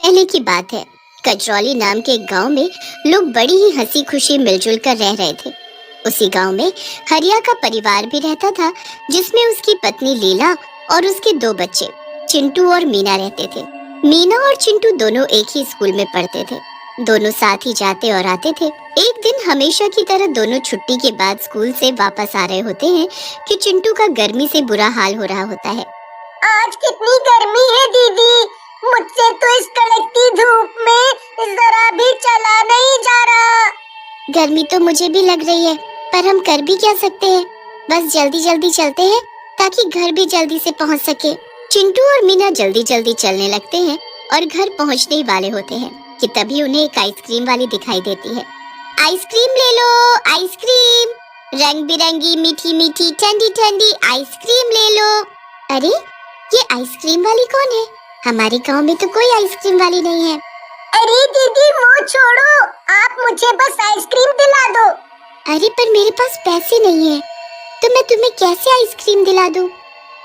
पहले की बात है। कजरौली नाम के एक गांव में लोग बड़ी ही हंसी खुशी मिलजुल कर रह रहे थे। उसी गांव में हरिया का परिवार भी रहता था, जिसमें उसकी पत्नी लीला और उसके दो बच्चे चिंटू और मीना रहते थे। मीना और चिंटू दोनों एक ही स्कूल में पढ़ते थे। दोनों साथ ही जाते और आते थे। एक दिन हमेशा की तरह दोनों छुट्टी के बाद स्कूल से वापस आ रहे होते हैं कि चिंटू का गर्मी से बुरा हाल हो रहा होता है। आज कितनी गर्मी है दीदी, मुझसे तो इस कड़कती धूप में जरा भी चला नहीं जा रहा। गर्मी तो मुझे भी लग रही है, पर हम कर भी क्या सकते हैं। बस जल्दी जल्दी चलते हैं ताकि घर भी जल्दी से पहुंच सके। चिंटू और मीना जल्दी जल्दी चलने लगते हैं और घर पहुंचने ही वाले होते हैं कि तभी उन्हें एक आइसक्रीम वाली दिखाई देती है। आइसक्रीम ले लो, आइसक्रीम, रंग बिरंगी मीठी मीठी ठंडी ठंडी आइसक्रीम ले लो। अरे ये आइसक्रीम वाली कौन है? हमारे गांव में तो कोई आइसक्रीम वाली नहीं है। अरे दीदी वो छोड़ो, आप मुझे बस आइसक्रीम दिला दो। अरे पर मेरे पास पैसे नहीं है, तो मैं तुम्हें कैसे आइसक्रीम दिला दूं?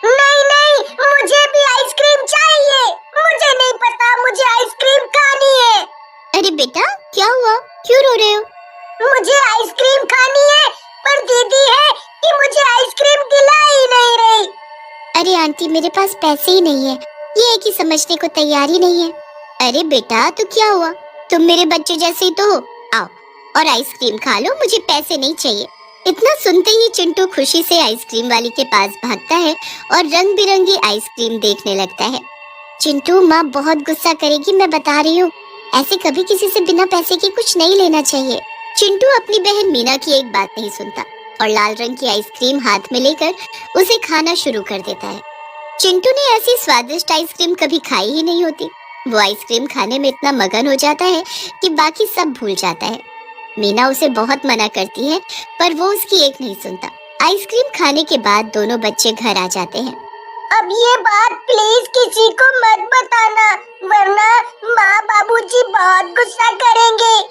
नहीं नहीं, मुझे भी आइसक्रीम चाहिए। मुझे नहीं पता, मुझे आइसक्रीम खानी है। अरे बेटा क्या हुआ, क्यों रो रहे हो? मुझे आइसक्रीम खानी है, पर दीदी है कि मुझे आइसक्रीम दिला ही नहीं रही। अरे आंटी मेरे पास पैसे ही नहीं है, ये है कि समझने को तैयार ही नहीं है। अरे बेटा तो क्या हुआ, तुम मेरे बच्चे जैसे ही तो हो। आओ और आइसक्रीम खा लो, मुझे पैसे नहीं चाहिए। इतना सुनते ही चिंटू खुशी से आइसक्रीम वाली के पास भागता है और रंग बिरंगी आइसक्रीम देखने लगता है। चिंटू माँ बहुत गुस्सा करेगी, मैं बता रही हूँ। ऐसे कभी किसी से बिना पैसे के कुछ नहीं लेना चाहिए। चिंटू अपनी बहन मीना की एक बात नहीं सुनता और लाल रंग की आइसक्रीम हाथ में लेकर उसे खाना शुरू कर देता है। चिंटू ने ऐसी स्वादिष्ट आइसक्रीम कभी खाई ही नहीं होती। वो आइसक्रीम खाने में इतना मगन हो जाता है कि बाकी सब भूल जाता है। मीना उसे बहुत मना करती है, पर वो उसकी एक नहीं सुनता। आइसक्रीम खाने के बाद दोनों बच्चे घर आ जाते हैं। अब ये बात प्लीज किसी को मत बताना, वरना माँ बाबूजी बहुत गुस्सा करेंगे।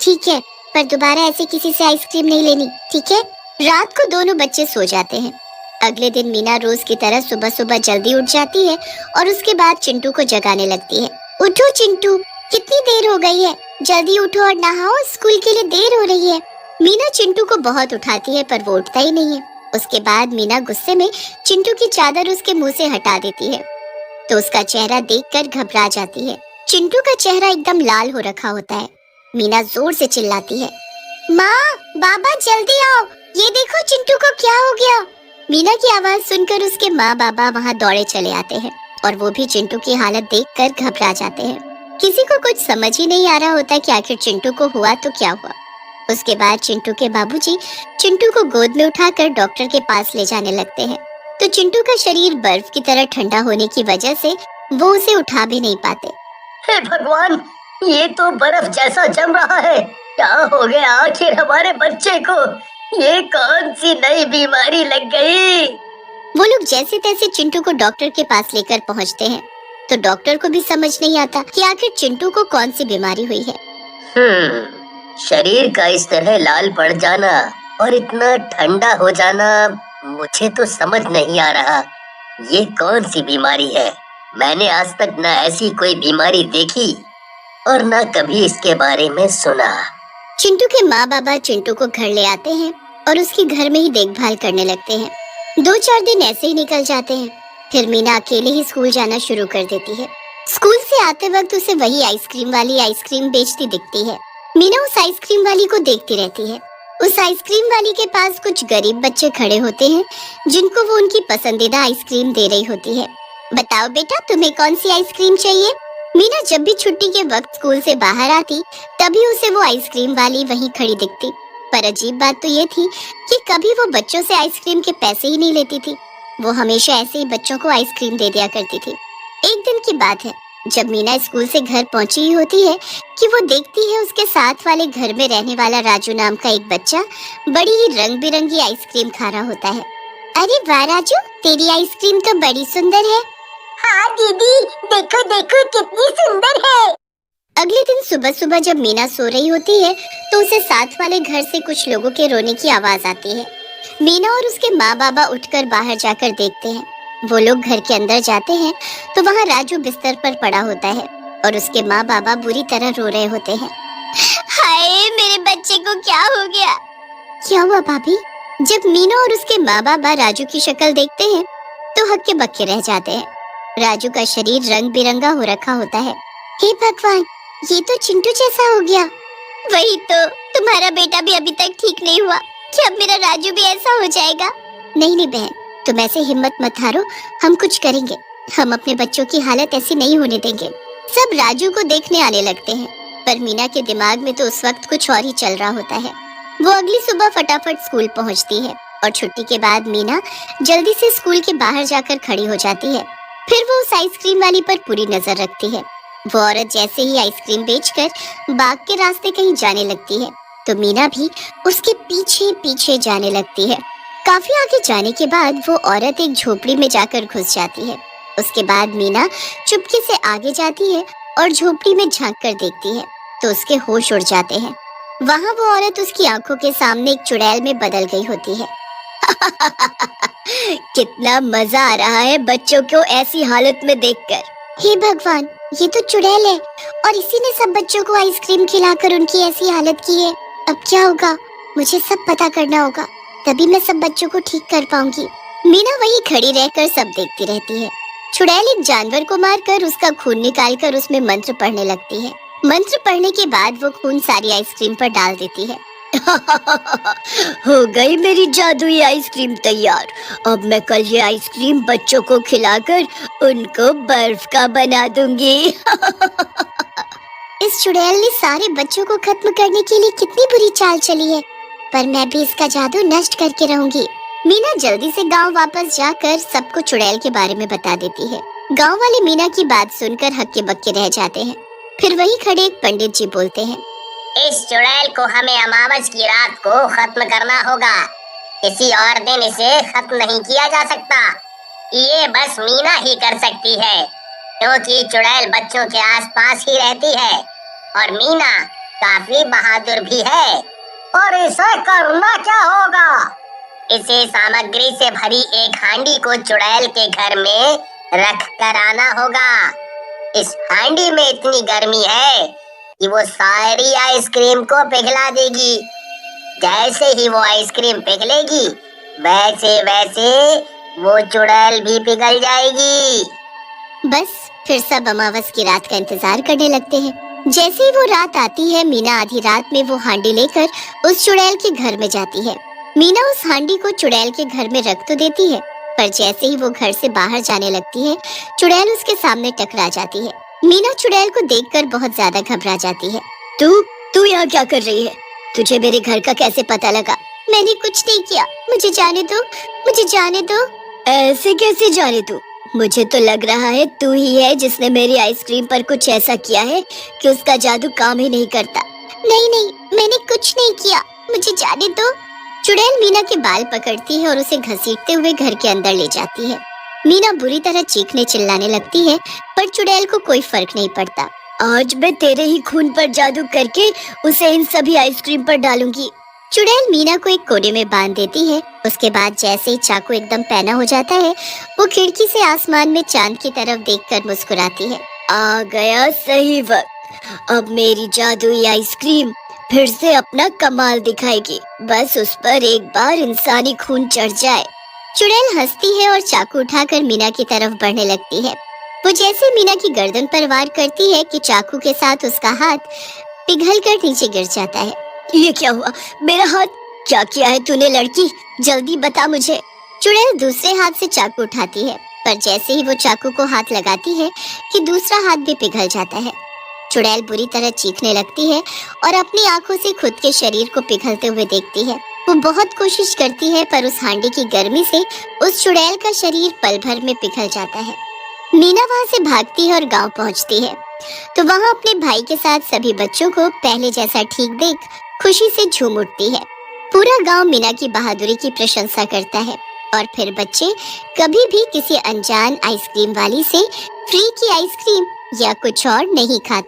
ठीक है, पर दोबारा ऐसे किसी से आइसक्रीम नहीं लेनी, ठीक है? रात को दोनों बच्चे सो जाते हैं। अगले दिन मीना रोज की तरह सुबह सुबह जल्दी उठ जाती है और उसके बाद चिंटू को जगाने लगती है। उठो चिंटू, कितनी देर हो गई है, जल्दी उठो और नहाओ, स्कूल के लिए देर हो रही है। मीना चिंटू को बहुत उठाती है, पर वो उठता ही नहीं है। उसके बाद मीना गुस्से में चिंटू की चादर उसके मुंह से हटा देती है, तो उसका चेहरा देखकर घबरा जाती है। चिंटू का चेहरा एकदम लाल हो रखा होता है। मीना जोर से चिल्लाती है, माँ बाबा जल्दी आओ, ये देखो चिंटू को क्या हो गया। मीना की आवाज सुनकर उसके माँ बाबा वहाँ दौड़े चले आते हैं और वो भी चिंटू की हालत देखकर घबरा जाते हैं। किसी को कुछ समझ ही नहीं आ रहा होता कि आखिर चिंटू को हुआ तो क्या हुआ। उसके बाद चिंटू के बाबूजी चिंटू को गोद में उठाकर डॉक्टर के पास ले जाने लगते हैं, तो चिंटू का शरीर बर्फ की तरह ठंडा होने की वजह से वो उसे उठा भी नहीं पाते। हे भगवान, ये तो बर्फ जैसा जम रहा है। क्या हो गया आखिर हमारे बच्चे को? ये कौन सी नई बीमारी लग गई? वो लोग जैसे तैसे चिंटू को डॉक्टर के पास लेकर पहुंचते हैं, तो डॉक्टर को भी समझ नहीं आता कि आखिर चिंटू को कौन सी बीमारी हुई है। शरीर का इस तरह लाल पड़ जाना और इतना ठंडा हो जाना मुझे तो समझ नहीं आ रहा। ये कौन सी बीमारी है? मैंने आज तक न ऐसी कोई बीमारी देखी और न कभी इसके बारे में सुना। चिंटू के माँ बाबा चिंटू को घर ले आते हैं और उसकी घर में ही देखभाल करने लगते हैं। 2-4 दिन ऐसे ही निकल जाते हैं। फिर मीना अकेले ही स्कूल जाना शुरू कर देती है। स्कूल से आते वक्त उसे वही आइसक्रीम वाली आइसक्रीम बेचती दिखती है। मीना उस आइसक्रीम वाली को देखती रहती है। उस आइसक्रीम वाली के पास कुछ गरीब बच्चे खड़े होते हैं, जिनको वो उनकी पसंदीदा आइसक्रीम दे रही होती है। बताओ बेटा, तुम्हें कौन सी आइसक्रीम चाहिए? मीना जब भी छुट्टी के वक्त स्कूल से बाहर आती, तभी उसे वो आइसक्रीम वाली वहीं खड़ी दिखती। पर अजीब बात तो ये थी कि कभी वो बच्चों से आइसक्रीम के पैसे ही नहीं लेती थी। वो हमेशा ऐसे ही बच्चों को आइसक्रीम दे दिया करती थी। एक दिन की बात है, जब मीना स्कूल से घर पहुंची ही होती है कि वो देखती है उसके साथ वाले घर में रहने वाला राजू नाम का एक बच्चा बड़ी ही रंग बिरंगी आइसक्रीम खा रहा होता है। अरे वाह राजू, तेरी आइसक्रीम तो बड़ी सुंदर है। हाँ दीदी, देखो देखो कितनी सुंदर है। अगले दिन सुबह सुबह जब मीना सो रही होती है, तो उसे साथ वाले घर से कुछ लोगों के रोने की आवाज आती है। मीना और उसके माँ बाबा उठकर बाहर जाकर देखते हैं। वो लोग घर के अंदर जाते हैं तो वहाँ राजू बिस्तर पर पड़ा होता है। और उसके माँ बाबा बुरी तरह रो रहे होते हैं। हाय, मेरे बच्चे को क्या हो गया? क्या हुआ भाभी? जब मीना और उसके माँ बाबा राजू की शक्ल देखते हैं तो हक्के बक्के रह जाते हैं। राजू का शरीर रंग बिरंगा हो रखा होता है। हे भगवान, ये तो चिंटू जैसा हो गया। वही तो, तुम्हारा बेटा भी अभी तक ठीक नहीं हुआ कि अब मेरा राजू भी ऐसा हो जाएगा। नहीं नहीं बहन, तुम ऐसे हिम्मत मत हारो, हम कुछ करेंगे। हम अपने बच्चों की हालत ऐसी नहीं होने देंगे। सब राजू को देखने आने लगते हैं, पर मीना के दिमाग में तो उस वक्त कुछ और ही चल रहा होता है। वो अगली सुबह फटाफट स्कूल पहुंचती है और छुट्टी के बाद मीना जल्दी से स्कूल के बाहर जाकर खड़ी हो जाती है। फिर वो उस आइसक्रीम वाली पर पूरी नजर रखती है। वो औरत जैसे ही आइसक्रीम बेचकर बाग के रास्ते कहीं जाने लगती है तो मीना भी उसके पीछे पीछे जाने लगती है। काफी आगे जाने के बाद वो औरत एक झोपड़ी में जाकर घुस जाती है। उसके बाद मीना चुपके से आगे जाती है और झोपड़ी में झांक कर देखती है तो उसके होश उड़ जाते हैं। वहाँ वो औरत उसकी आंखों के सामने एक चुड़ैल में बदल गई होती है। कितना मजा आ रहा है बच्चों को ऐसी हालत में देखकर। हे भगवान, ये तो चुड़ैल है और इसी ने सब बच्चों को आइसक्रीम खिलाकर उनकी ऐसी हालत की है। अब क्या होगा? मुझे सब पता करना होगा, तभी मैं सब बच्चों को ठीक कर पाऊंगी। मीना वहीं खड़ी रहकर सब देखती रहती है। चुड़ैल एक जानवर को मारकर उसका खून निकालकर उसमें मंत्र पढ़ने लगती है। मंत्र पढ़ने के बाद वो खून सारी आइसक्रीम पर डाल देती है। हो गई मेरी जादुई आइसक्रीम तैयार। अब मैं कल ये आइसक्रीम बच्चों को खिलाकर उनको बर्फ का बना दूंगी। इस चुड़ैल ने सारे बच्चों को खत्म करने के लिए कितनी बुरी चाल चली है, पर मैं भी इसका जादू नष्ट करके रहूंगी। मीना जल्दी से गांव वापस जाकर सबको चुड़ैल के बारे में बता देती है। गांव वाले मीना की बात सुनकर हक्के बक्के रह जाते हैं। फिर वहीं खड़े एक पंडित जी बोलते हैं, इस चुड़ैल को हमें अमावस की रात को खत्म करना होगा। किसी और दिन इसे खत्म नहीं किया जा सकता। ये बस मीना ही कर सकती है, क्योंकि चुड़ैल बच्चों के आसपास ही रहती है और मीना काफी बहादुर भी है। और इसे करना क्या होगा? इसे सामग्री से भरी एक हांडी को चुड़ैल के घर में रख कर आना होगा। इस हांडी में इतनी गर्मी है कि वो सारी आइसक्रीम को पिघला देगी। जैसे ही वो आइसक्रीम पिघलेगी, वैसे वैसे वो चुड़ैल भी पिघल जाएगी। बस फिर सब अमावस की रात का इंतजार करने लगते हैं। जैसे ही वो रात आती है, मीना आधी रात में वो हांडी लेकर उस चुड़ैल के घर में जाती है। मीना उस हांडी को चुड़ैल के घर में रख तो देती है, पर जैसे ही वो घर से बाहर जाने लगती है, चुड़ैल उसके सामने टकरा जाती है। मीना चुड़ैल को देखकर बहुत ज्यादा घबरा जाती है। तू यहाँ क्या कर रही है? तुझे मेरे घर का कैसे पता लगा? मैंने कुछ नहीं किया, मुझे जाने दो, मुझे जाने दो। ऐसे कैसे जाने दो? मुझे तो लग रहा है तू ही है जिसने मेरी आइसक्रीम पर कुछ ऐसा किया है कि उसका जादू काम ही नहीं करता। नहीं नहीं, मैंने कुछ नहीं किया, मुझे जाने दो। चुड़ैल मीना के बाल पकड़ती है और उसे घसीटते हुए घर के अंदर ले जाती है। मीना बुरी तरह चीखने चिल्लाने लगती है, पर चुड़ैल को कोई फर्क नहीं पड़ता। आज मैं तेरे ही खून पर जादू करके उसे इन सभी आइसक्रीम पर डालूंगी। चुड़ैल मीना को एक कोने में बांध देती है। उसके बाद जैसे ही चाकू एकदम पैना हो जाता है, वो खिड़की से आसमान में चांद की तरफ देखकर मुस्कुराती है। आ गया सही वक्त। अब मेरी जादुई आइसक्रीम फिर से अपना कमाल दिखाएगी। बस उस पर एक बार इंसानी खून चढ़ जाए। चुड़ैल हंसती है और चाकू उठाकर मीना की तरफ बढ़ने लगती है। वो जैसे मीना की गर्दन पर वार करती है कि चाकू के साथ उसका हाथ पिघलकर नीचे गिर जाता है। ये क्या हुआ? मेरा हाथ क्या किया है तूने लड़की? जल्दी बता मुझे। चुड़ैल दूसरे हाथ से चाकू उठाती है, पर जैसे ही वो चाकू को हाथ लगाती है कि दूसरा हाथ भी पिघल जाता है। चुड़ैल बुरी तरह चीखने लगती है और अपनी आंखों से खुद के शरीर को पिघलते हुए देखती है। वो बहुत कोशिश करती है, पर उस हांडी की गर्मी से उस चुड़ैल का शरीर पल भर में पिघल जाता है। मीना वहाँ से भागती है और गांव पहुँचती है, तो वहाँ अपने भाई के साथ सभी बच्चों को पहले जैसा ठीक देख खुशी से झूम उठती है। पूरा गांव मीना की बहादुरी की प्रशंसा करता है और फिर बच्चे कभी भी किसी अनजान आइसक्रीम वाली से फ्री की आइसक्रीम या कुछ और नहीं खाते।